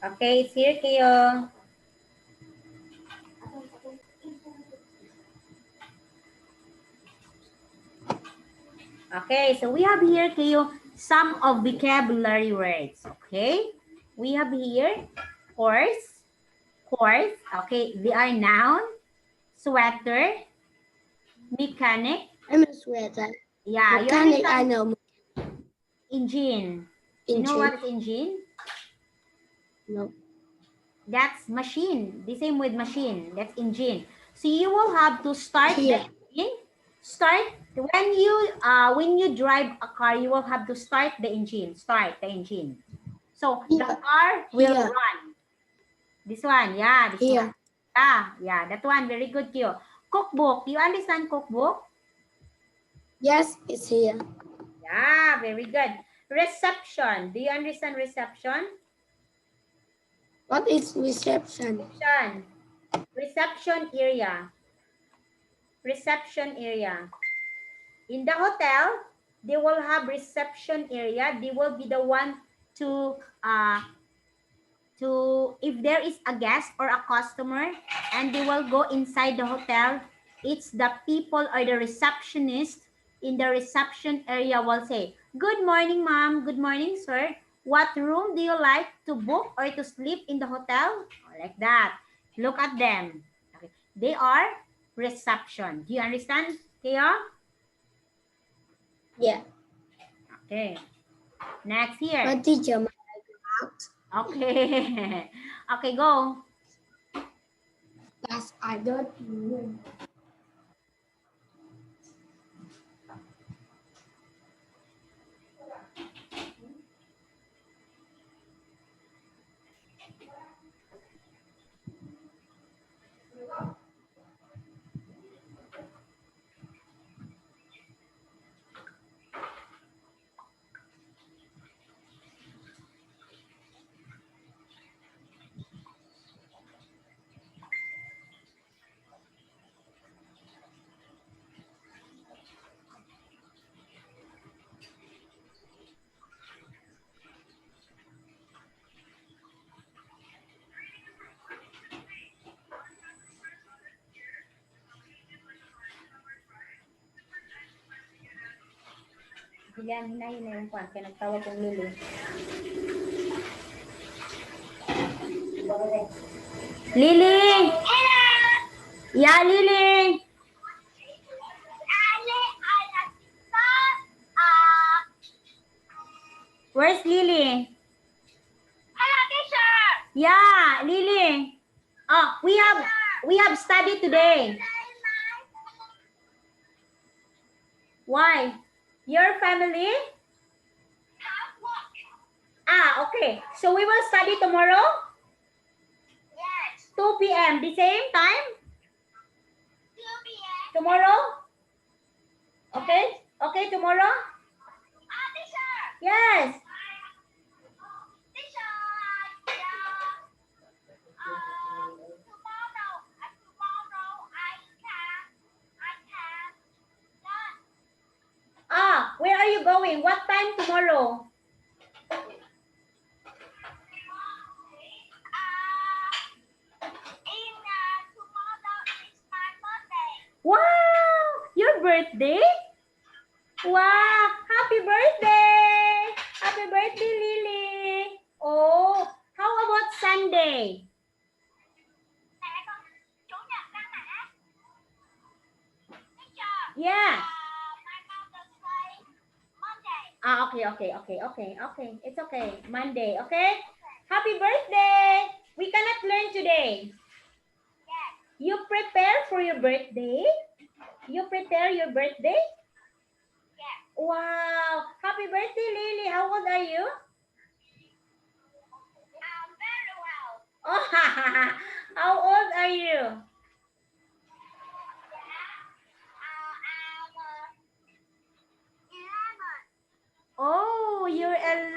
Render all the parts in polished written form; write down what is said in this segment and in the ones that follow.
Okay, it's here, Kyo. Okay, so we have here, Kyo, some of vocabulary words. Okay, we have here horse, horse. Okay, they are noun, sweater, mechanic. I'm a sweater. Yeah, you Mechanic, I understand? know. Engine. You know Engine. what is engine? No. That's machine. The same with machine. That's engine. So you will have to start the Here. engine. Start when you drive a car, you will have to start the engine. Start the engine. So the Here. car will Here. run. This one, yeah, this Here. one. Yeah, that one. Very good, Kyo. Cookbook. You understand cookbook? Yes, it's here. Yeah, very good. Reception. Do you understand reception? What is reception? Reception area. Reception area. In the hotel, they will have reception area. They will be the one to if there is a guest or a customer and they will go inside the hotel, it's the people or the receptionist in the reception area will say, "Good morning, ma'am. Good morning, sir. What room do you like to book or to sleep in the hotel?" Like that. Look at them. Okay. They are reception. Do you understand, Kaya? Yeah. Okay. Next here. My teacher, my out. Okay. Okay, go. That's I don't know. Hinahin na yung kwan, kaya nagtawag kong Lily. Lily! Yeah, Lily! Where's Lily? Hello, teacher! Yeah, Lily. Oh, we have study today. Why? Your family? Okay. So we will study tomorrow? Yes. 2 p.m. The same time? 2 p.m. Tomorrow? Okay? Okay, tomorrow? Teacher! Yes. Teacher, tomorrow I can. Where are you going? What time tomorrow? Wow! Your birthday? Wow! Happy birthday! Happy birthday, Lily! Oh, how about Sunday? Yeah. Okay. It's okay. Monday, okay? Happy birthday! We cannot learn today. Yes. You prepare for your birthday? You prepare your birthday? Yes. Wow! Happy birthday, Lily! How old are you? Very well. Oh, how old are you? Oh, you're 11.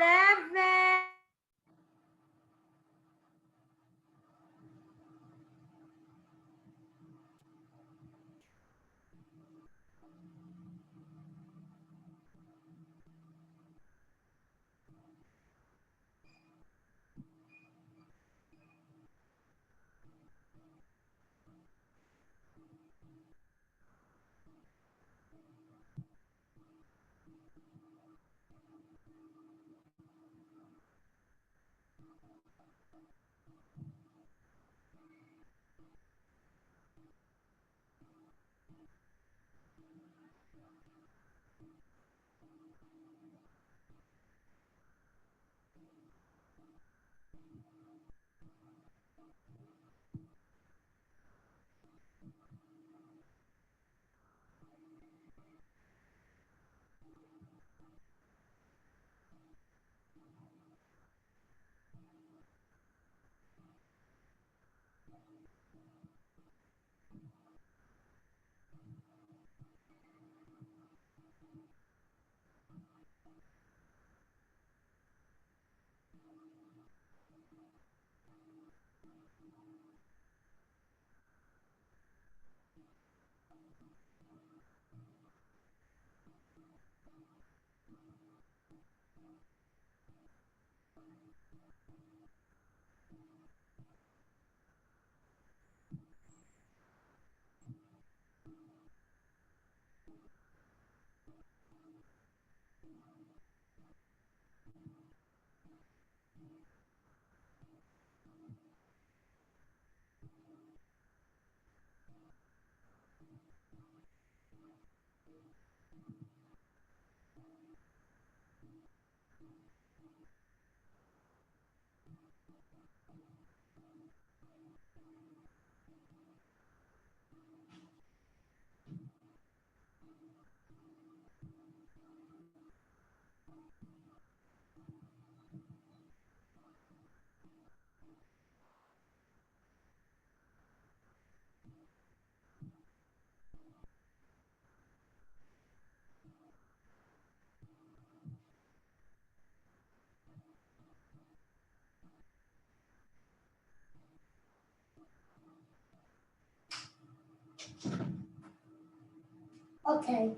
Okay.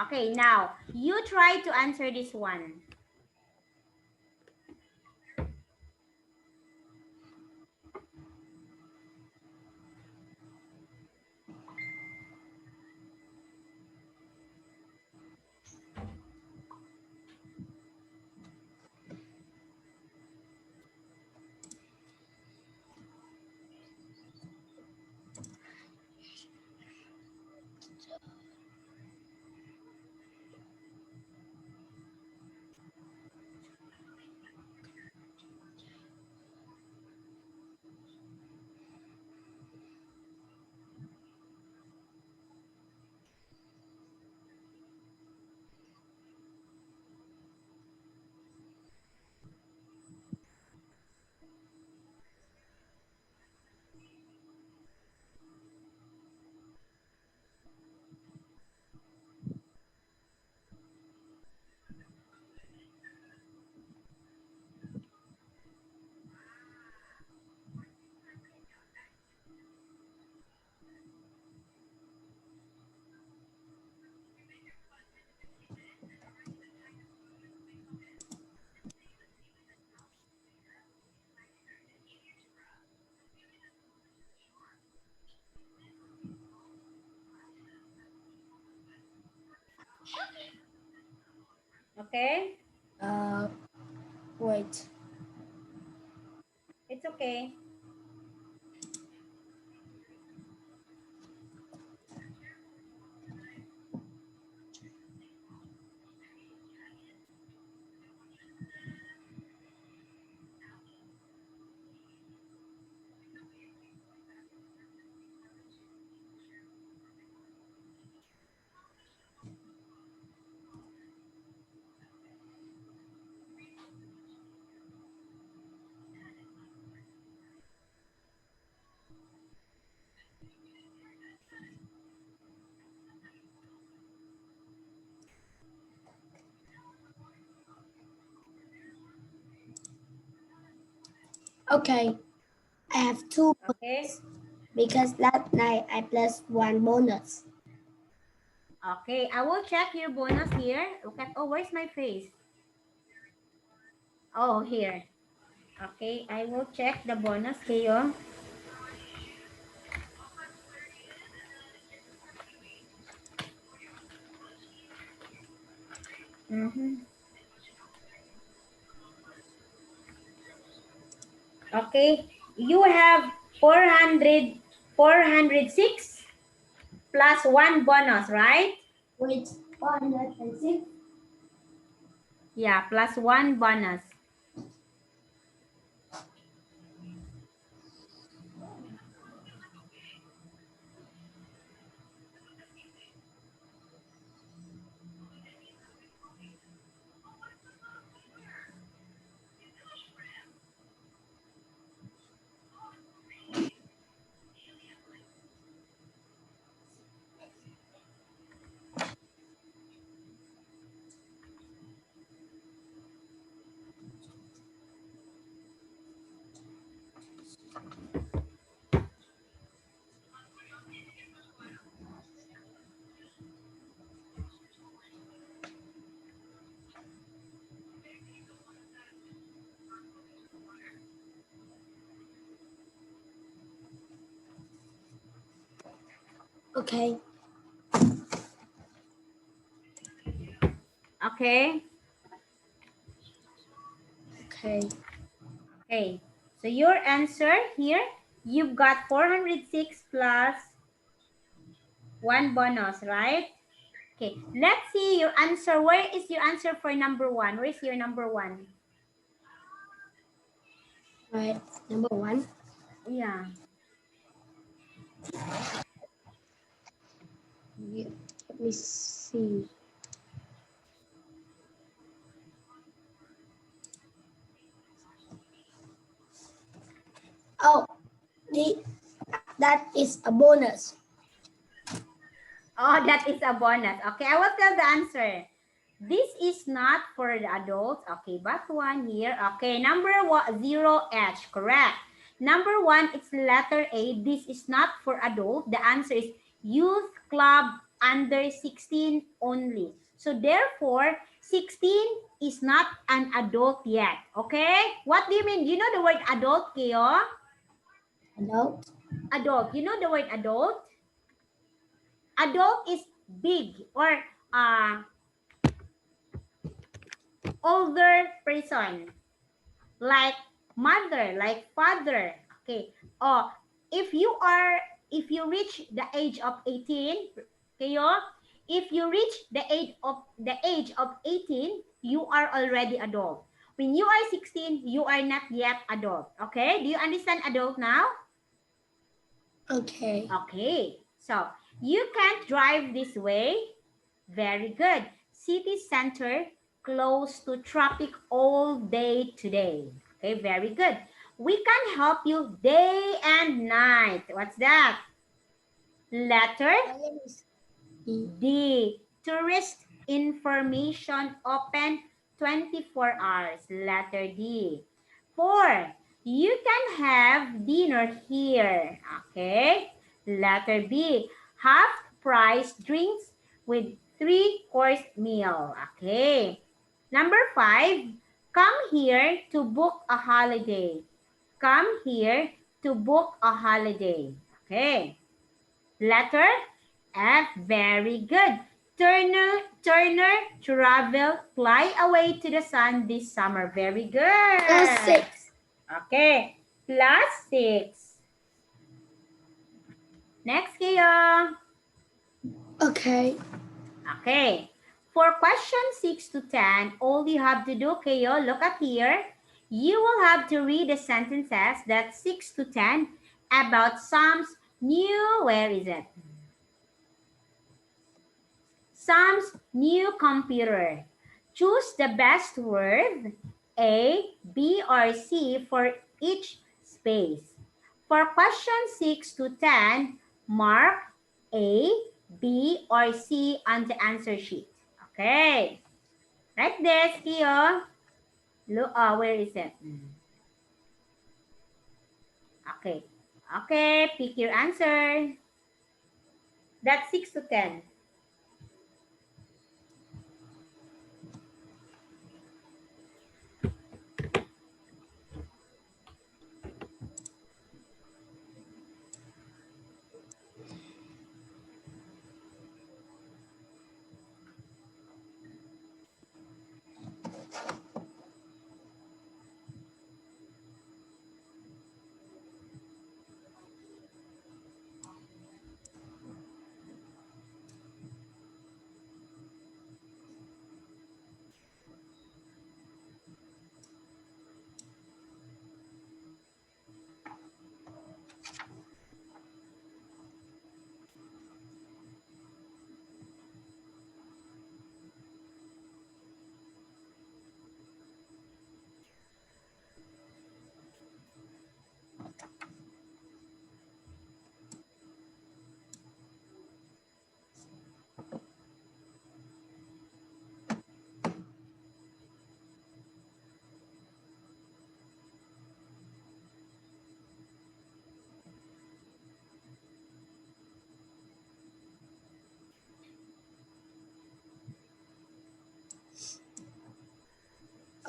Okay, now you try to answer this one. Okay? Uh, wait. It's okay. Okay. I have two Okay? because last night I plus one bonus. Okay, I will check your bonus here. Look at, oh, where's my face? Oh, here. Okay, I will check the bonus kayo. Mm-hmm. Okay, you have 406 plus 1 bonus, right? Wait, 406. Yeah, plus 1 bonus. Okay. Okay. Okay. Okay. So your answer here, you've got 406 plus 1 bonus, right? Okay. Let's see your answer. Where is your answer for number 1? Where is your number 1? Right. Number 1. Yeah. Yeah. Let me see. Oh, that is a bonus. Oh, that is a bonus. Okay, I will tell the answer. This is not for the adults. Okay, but 1 here. Okay, number 0H, correct. Number 1, it's letter A. This is not for adult. The answer is youth club under 16 only. So therefore, 16 is not an adult yet. Okay? What do you mean? You know the word adult, Keo? Adult. Adult. You know the word adult? Adult is big or uh, older person, like mother, like father. Okay. Oh, if you are, if you reach the age of 18, kayo, if you reach the age of 18, you are already adult. When you are 16, you are not yet adult. Okay? Do you understand adult now? Okay. Okay. So, you can't drive this way. Very good. City center, close to traffic all day today. Okay, very good. We can help you day and night. What's that? Letter D. Tourist information open 24 hours. Letter D. 4. You can have dinner here. Okay. Letter B. Half price drinks with 3-course meal. Okay. Number 5. Come here to book a holiday. Come here to book a holiday. Okay. Letter F. Very good. Turner, travel, fly away to the sun this summer. Very good. Plus 6. Okay. Plus 6. Next, Keo. Okay. Okay. For question 6 to 10, all you have to do, Keo, look at here. You will have to read the sentences that 6 to 10 about Sam's new, where is it? Sam's new computer. Choose the best word, A, B, or C for each space. For question 6 to 10, mark A, B, or C on the answer sheet. Okay. Like this, Kio. Look, where is it? Okay. Okay, pick your answer. That's 6 to 10.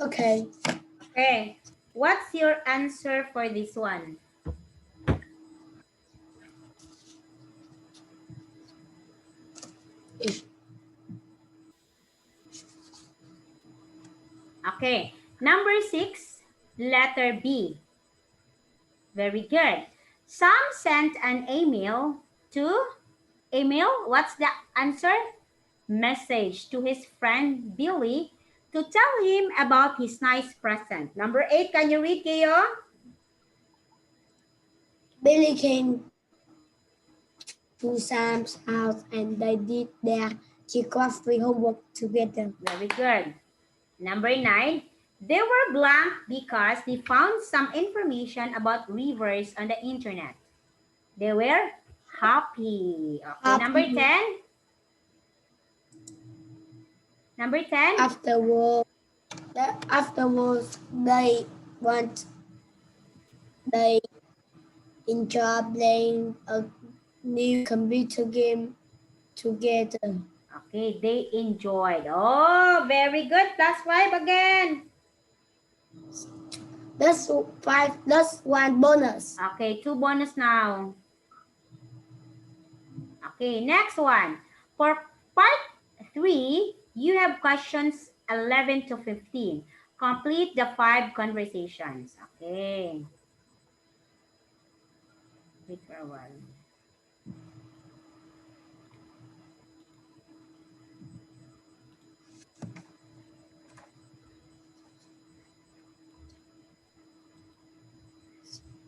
Okay. Okay. What's your answer for this one? Okay. Number 6, letter B. Very good. Sam sent an email to what's the answer? Message to his friend Billy to tell him about his nice present. Number 8, can you read, Keo? Billy came to Sam's house and they did their geography homework together. Very good. Number 9, they were blank because they found some information about rivers on the internet. They were happy. Okay, number 10. Number 10. Afterwards, they enjoy playing a new computer game together. Okay, they enjoyed. Oh, very good. +5 again. That's 5 plus 1 bonus. Okay, 2 bonus now. Okay, next one. For part 3, you have questions 11 to 15. Complete the 5 conversations. Okay. Wait for a while.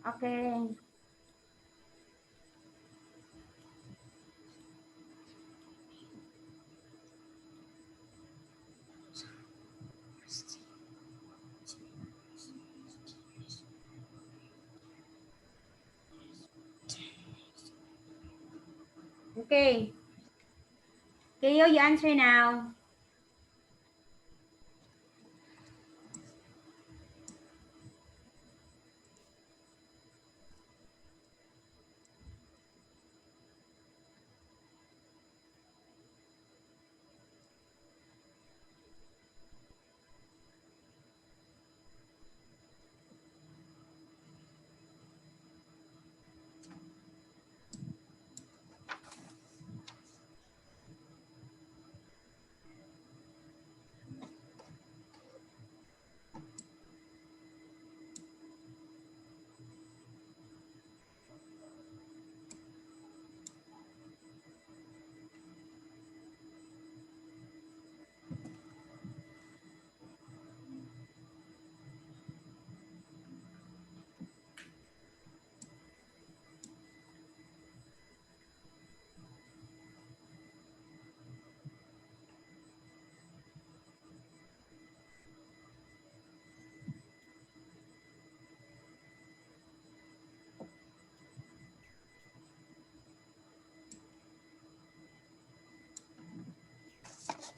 Okay. Okay. Keo, you answer now.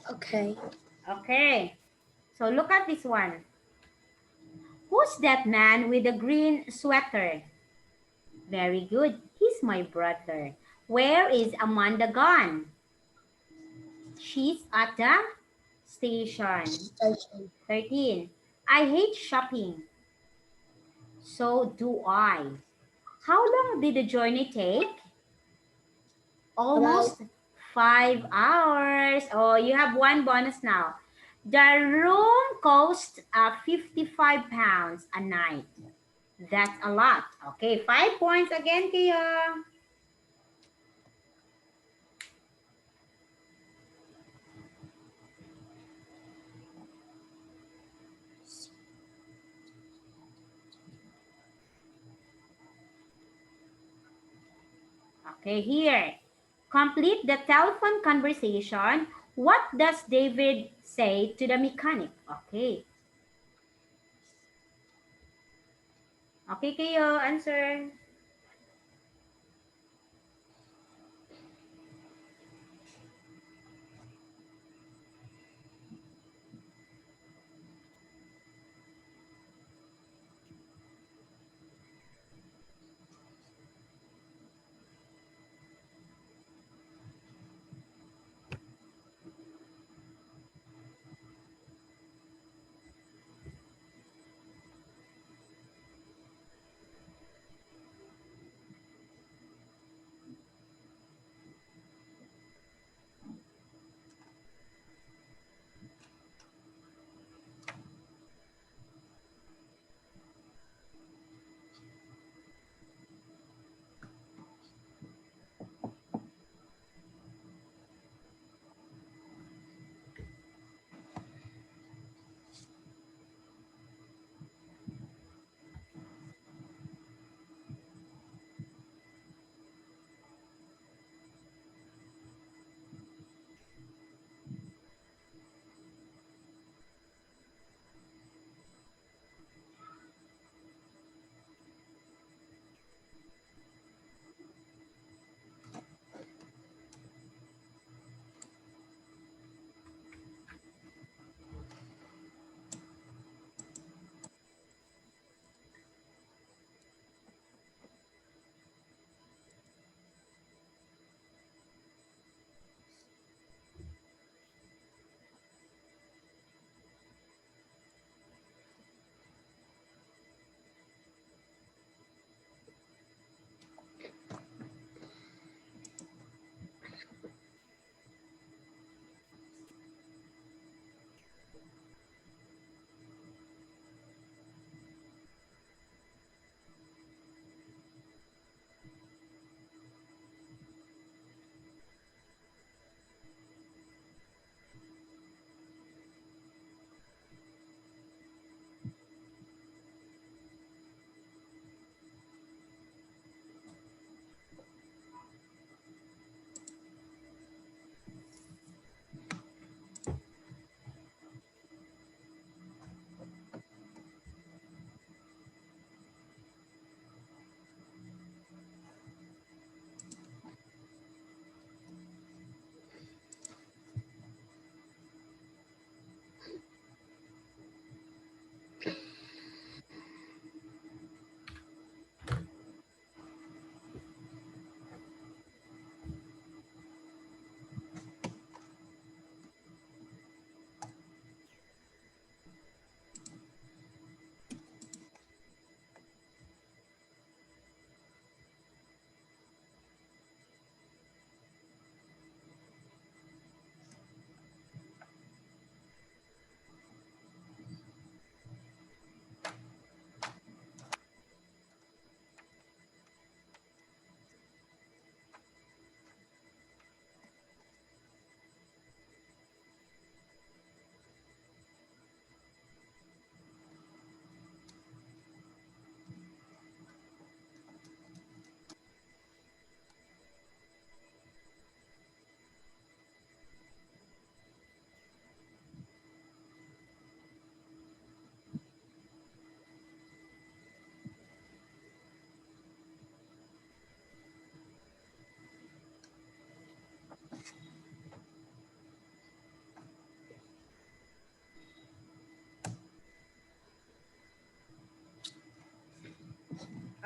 Okay. Okay. So look at this one. Who's that man with the green sweater? Very good. He's my brother. Where is Amanda gone? She's at the station. 13. I hate shopping. So do I. How long did the journey take? Almost 5 hours. Oh, you have 1 bonus now. The room cost 55 pounds a night. That's a lot. Okay, 5 points again, Kia. Okay, here. Complete the telephone conversation. What does David say to the mechanic? Okay. Okay, Kia, answer.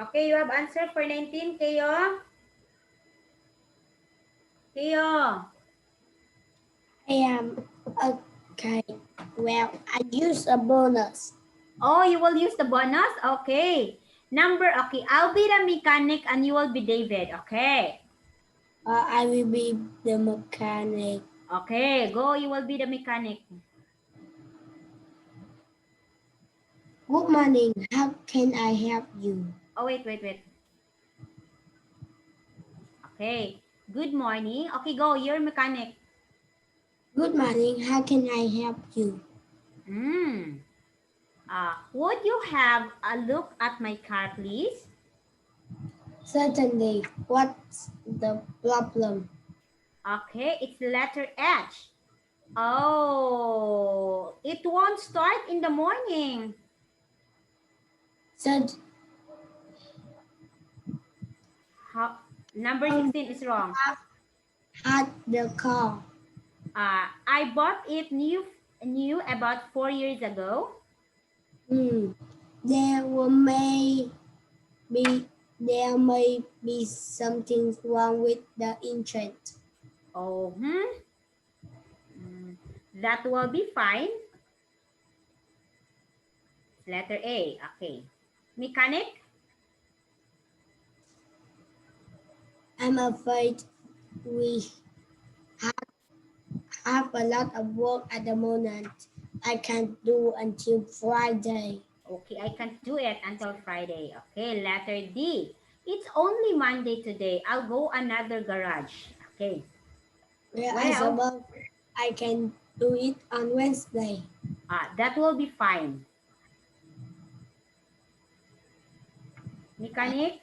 Okay, you have answer for 19, Keo? Keo. I am okay. Well, I use a bonus. Oh, you will use the bonus? Okay. Number, okay. I'll be the mechanic and you will be David. Okay. I will be the mechanic. Okay, go. You will be the mechanic. Good morning. How can I help you? Oh, wait. Okay. Good morning. Okay, go. You're mechanic. Good morning. How can I help you? Would you have a look at my car, please? Certainly. What's the problem? Okay, it's letter H. Oh, it won't start in the morning. Said Number 16 is wrong. at the car. I bought it new about 4 years ago. There may be there may be something wrong with the engine. Oh, that will be fine. Letter A. Okay. Mechanic? I'm afraid we have a lot of work at the moment. I can't do until Friday. Okay, I can't do it until Friday. Okay, letter D. It's only Monday today. I'll go another garage. Okay. Well, I Well, suppose I can do it on Wednesday. that will be fine. Mechanic?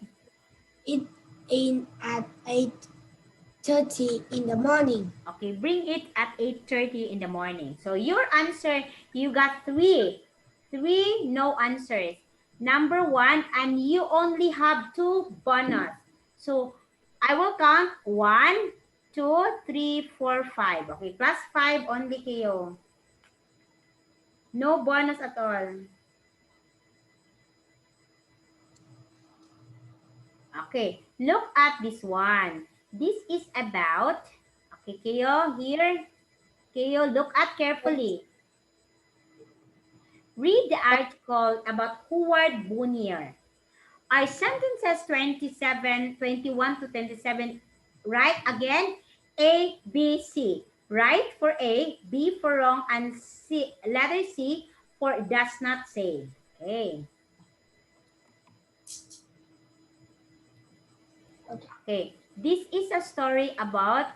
It in at 8:30 in the morning. Okay, bring it at 8:30 in the morning. So your answer, you got three. Three no answers. Number one, and you only have two bonus. So I will count 1, 2, 3, 4, 5. Okay, plus 5 only kayo. No bonus at all. Okay, look at this one. This is about, okay, kayo, here. Kayo, look at carefully. Read the article about Howard Bonnier. Our sentences 21 to 27, right again, A, B, C. Right for A, B for wrong, and C, letter C for does not say. Okay. Okay. This is a story about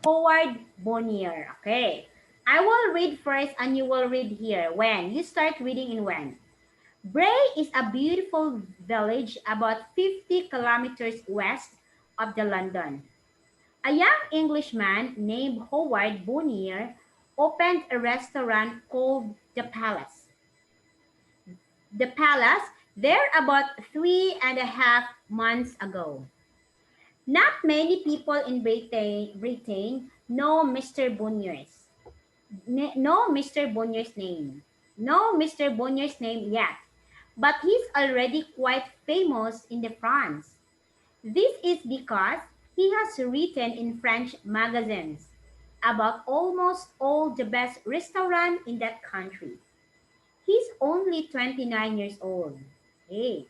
Howard Bonnier. Okay. I will read first and you will read here. When? You start reading in when. Bray is a beautiful village about 50 kilometers west of the London. A young Englishman named Howard Bonnier opened a restaurant called The Palace. The Palace, there about 3.5 months ago. Not many people in Britain know Mr. Bonnier's name. Know Mr. Bonnier's name yet, but he's already quite famous in the France. This is because he has written in French magazines about almost all the best restaurants in that country. He's only 29 years old. Hey.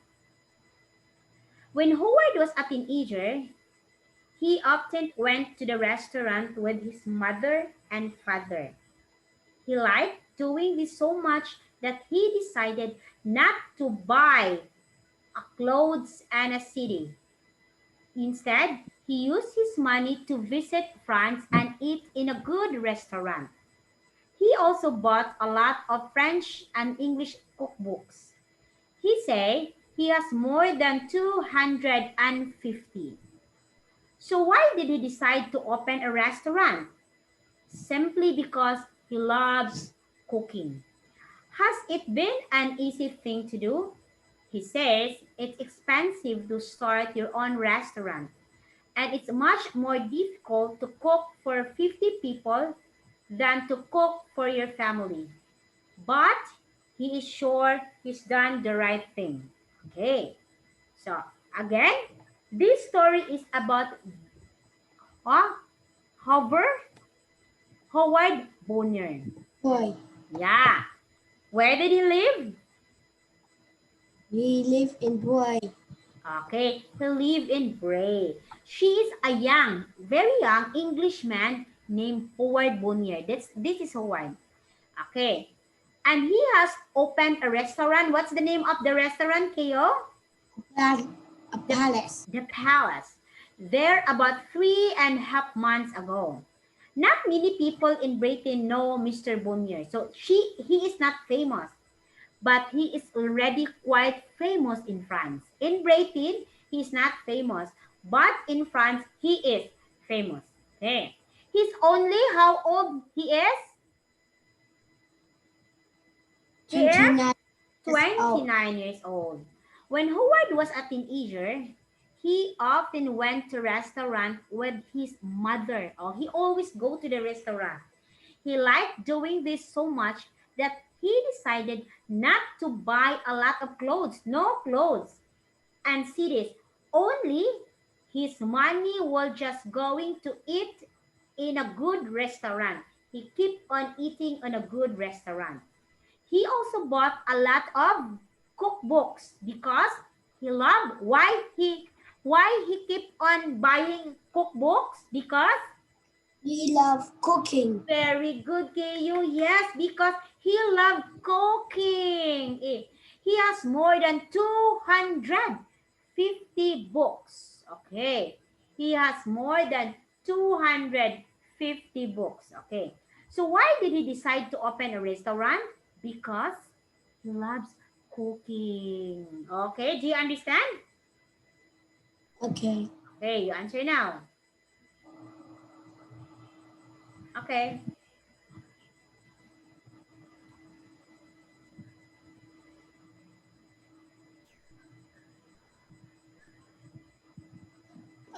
When Howard was a teenager, he often went to the restaurant with his mother and father. He liked doing this so much that he decided not to buy clothes and a city. Instead, he used his money to visit France and eat in a good restaurant. He also bought a lot of French and English cookbooks. He said he has more than 250. So why did he decide to open a restaurant? Simply because he loves cooking. Has it been an easy thing to do? He says it's expensive to start your own restaurant, and it's much more difficult to cook for 50 people than to cook for your family. But he is sure he's done the right thing. Okay, so again, this story is about uh, Howard Bonner. Boy. Yeah. Where did he live? He live in Boy. Okay, he lived in Bray. She is a young, very young Englishman named Howard Bonnier. This is Howard. Okay. And he has opened a restaurant. What's the name of the restaurant, Keo? A palace. The Palace. There about 3.5 months ago. Not many people in Britain know Mr. Bonnier. So he is not famous, but he is already quite famous in France. In Britain, he is not famous, but in France, he is famous. Okay. He's only how old he is? He is 29 29 years old. When Howard was a teenager, he often went to restaurant with his mother. Or he always go to the restaurant. He liked doing this so much that he decided not to buy a lot of clothes, no clothes. And see this, only his money was just going to eat in a good restaurant. He kept on eating in a good restaurant. He also bought a lot of cookbooks because he loved why he kept on buying cookbooks because He loves cooking. very good, KU. Yes, because he loved cooking. He has more than 250 books. Okay. He has more than 250 books. Okay. So why did he decide to open a restaurant? Because he loves cooking. Okay. Do you understand? Okay. Okay. You answer now. Okay.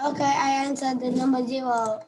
Okay, I answered the number 0.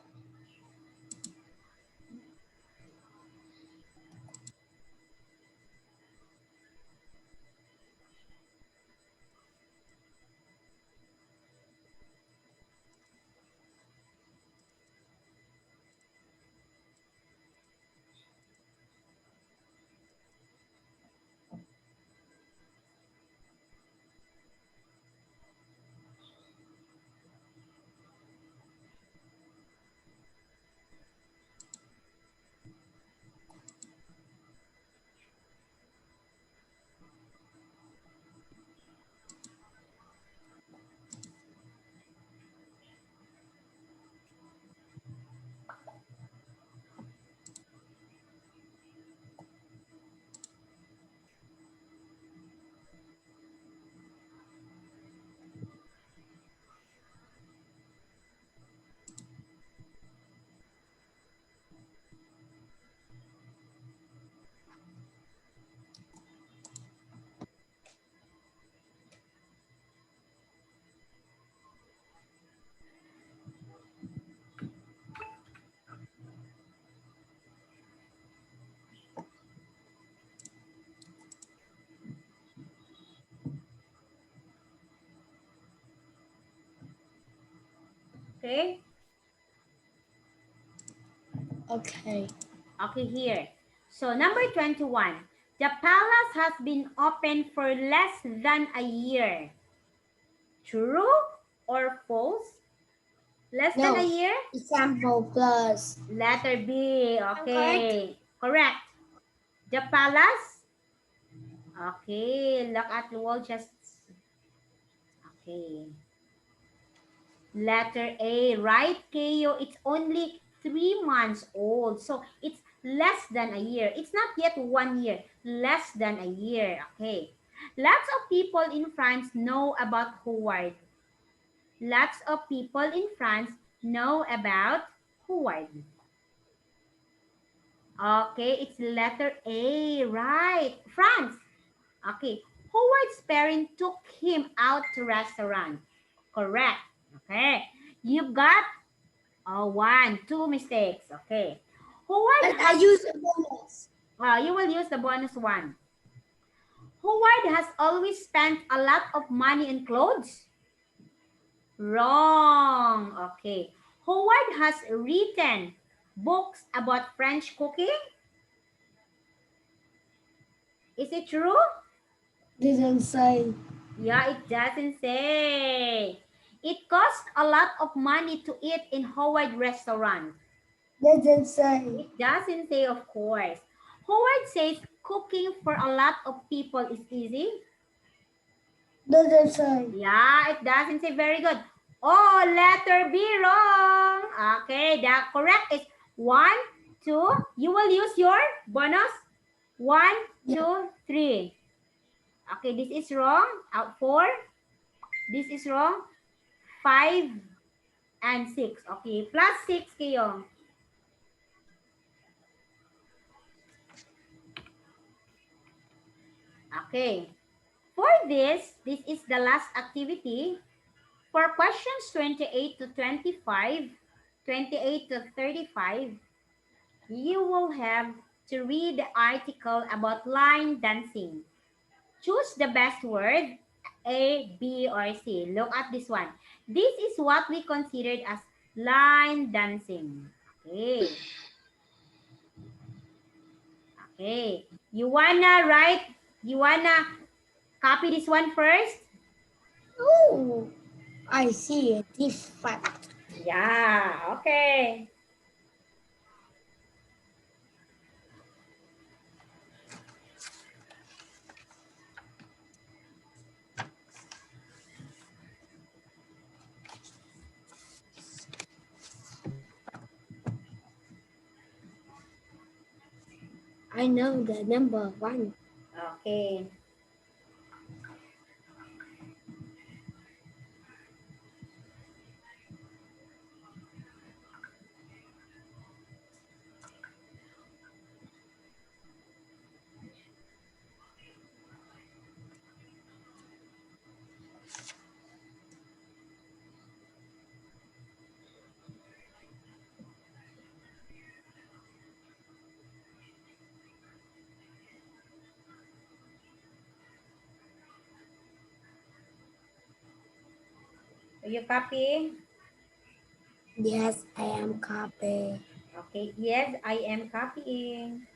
Okay. Okay. Okay, here. So number 21. The palace has been open for less than a year. True or false? Less than a No. year? Example plus. Letter B. Okay. Correct. The palace? Okay. Look at the wall. Just. Okay. Letter A. Right, Keo? It's only 3 months old. So it's less than a year. It's not yet 1 year. Less than a year. Okay. Lots of people in France know about Howard. Lots of people in France know about Howard. Okay, it's letter A, right? France. Okay, Howard's parents took him out to restaurant. Correct. Okay, you got one, two mistakes. Okay, Howard But I has. use a bonus. You will use the bonus one. Howard has always spent a lot of money on clothes. Wrong. Okay. Howard has written books about French cooking. Is it true? Didn't say. Yeah, it doesn't say. It costs a lot of money to eat in Howard restaurant. Didn't say. It doesn't say, of course. Howard says cooking for a lot of people is easy. Didn't say. Yeah, it doesn't say. Very good. Oh, letter B wrong. Okay, the correct is 1, 2. You will use your bonus. 1, 2, 3. Okay, this is wrong. 4. This is wrong. 5 and 6. Okay, plus 6 kayo. Okay. For this is the last activity. For questions 28 to 25, 28 to 35, you will have to read the article about line dancing. Choose the best word, A, B, or C. Look at this one. This is what we considered as line dancing. Okay. Okay. You wanna copy this one first? Oh, I see it. This fact. Yeah, okay. I know the number 1. Okay. Are you copying? Yes, I am copy. Okay, yes, I am copying.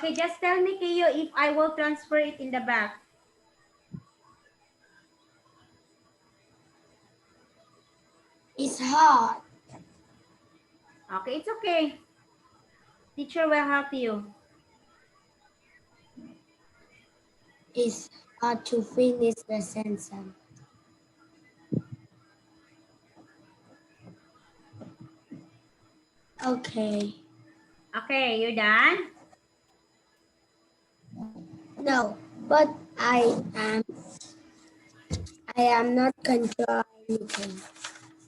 Okay, just tell me, Kiyo, if I will transfer it in the back. It's hard. Okay, it's okay. Teacher will help you. It's hard to finish the sentence. Okay. Okay, you're done? No, but I am not controlling anything.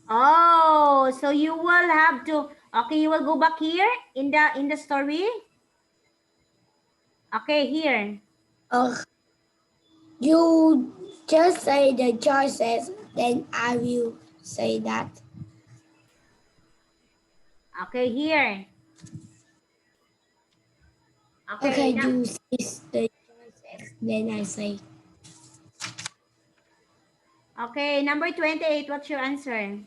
Oh, so you will have to, okay, you will go back here in the story. Okay, here. Oh, you just say the choices, then I will say that. Okay, here. Okay, now, you say the choices, then I say. okay, number 28, what's your answer?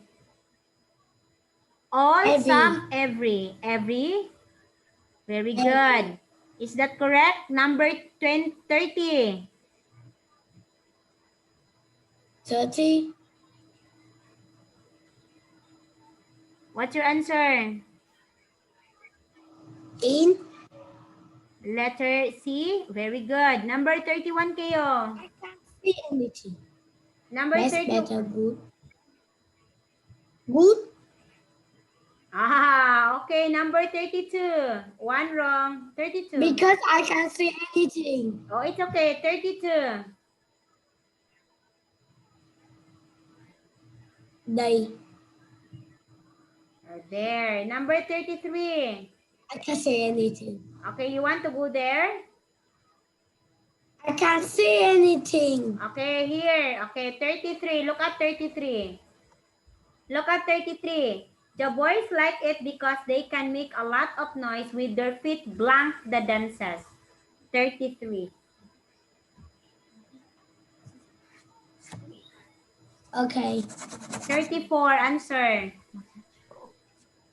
All, Every. some, every. Every? Very Every. good. Is that correct? Number 20, 30. 30. What's your answer? In. Letter C. Very good. Number 31, Kayo. I can't see anything. Number Best, 30. better, good. Good. Ah, okay. Number 32. One wrong. 32. Because I can't see anything. Oh, it's okay. 32. They. There. Number 33. I can't see anything. Okay, you want to go there? I can't see anything. Okay, here. Okay, 33. Look at 33. Look at 33. The boys like it because they can make a lot of noise with their feet blank the dances. 33. Okay. 34, answer.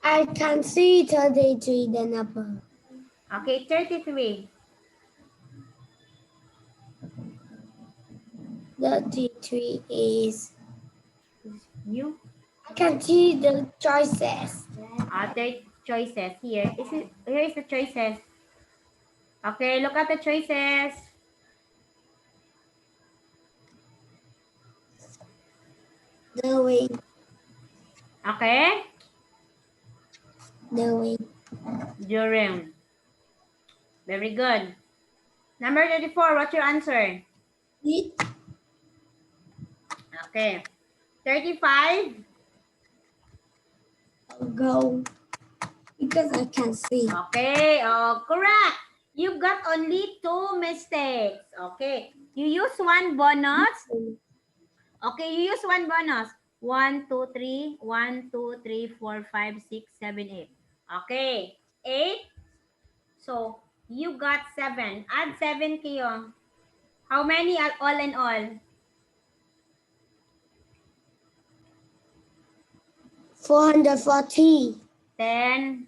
I can see 33 the number. Okay, 33. 33 is. You? I can see the choices. Other choices here. Here is the choices. Okay, look at the choices. Doing. Okay? Doing. During. Very good. Number 34, what's your answer? It. Okay. 35. I'll go. Because I can see. Okay, oh, correct. You got only 2 mistakes. Okay. You use one bonus. Okay, you use one bonus. 1, 2, 3. 1, 2, 3, 4, 5, 6, 7, 8. Okay. 8. So, you got 7. Add 7 kayo. How many all in all? 440. 10,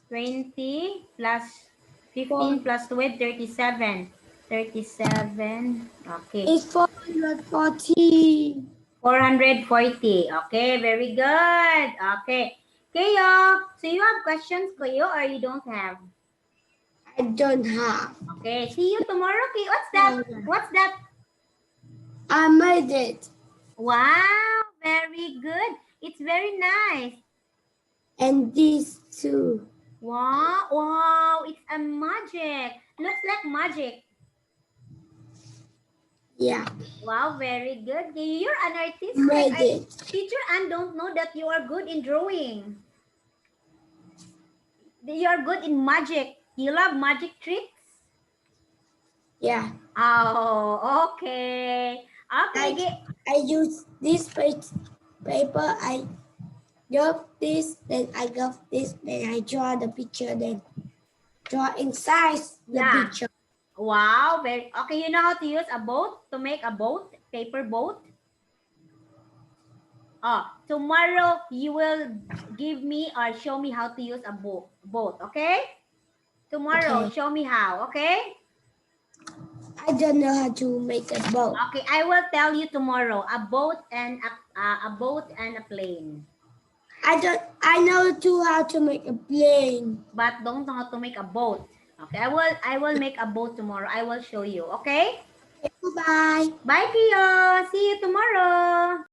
20, plus 15, plus 12, 37. 37. Okay. It's 440. 440. Okay, very good. Okay. Kayo, so you have questions, Kayo, or you don't have? I don't have. Okay, see you tomorrow, Kayo. What's that? What's that? I made it. Wow, very good. It's very nice. And these two. Wow, wow, it's a magic. Looks like magic. Yeah. Wow, very good. You're an artist. Made it. Teacher Ann don't know that you are good in drawing. You are good in magic. You love magic tricks? Yeah. Oh, okay. Okay. I use this paper. I got this, then I got this, then I draw the picture, then draw inside the picture. Wow, very okay. You know how to use a boat to make a boat, paper boat? Oh, tomorrow you will give me or show me how to use a boat, okay? Tomorrow, Okay. show me how, okay? I don't know how to make a boat. Okay, I will tell you tomorrow. A boat and a boat and a plane. I know too how to make a plane. But don't know how to make a boat. Okay, I will make a boat tomorrow. I will show you, okay? Okay, bye. Bye, Kio. See you tomorrow.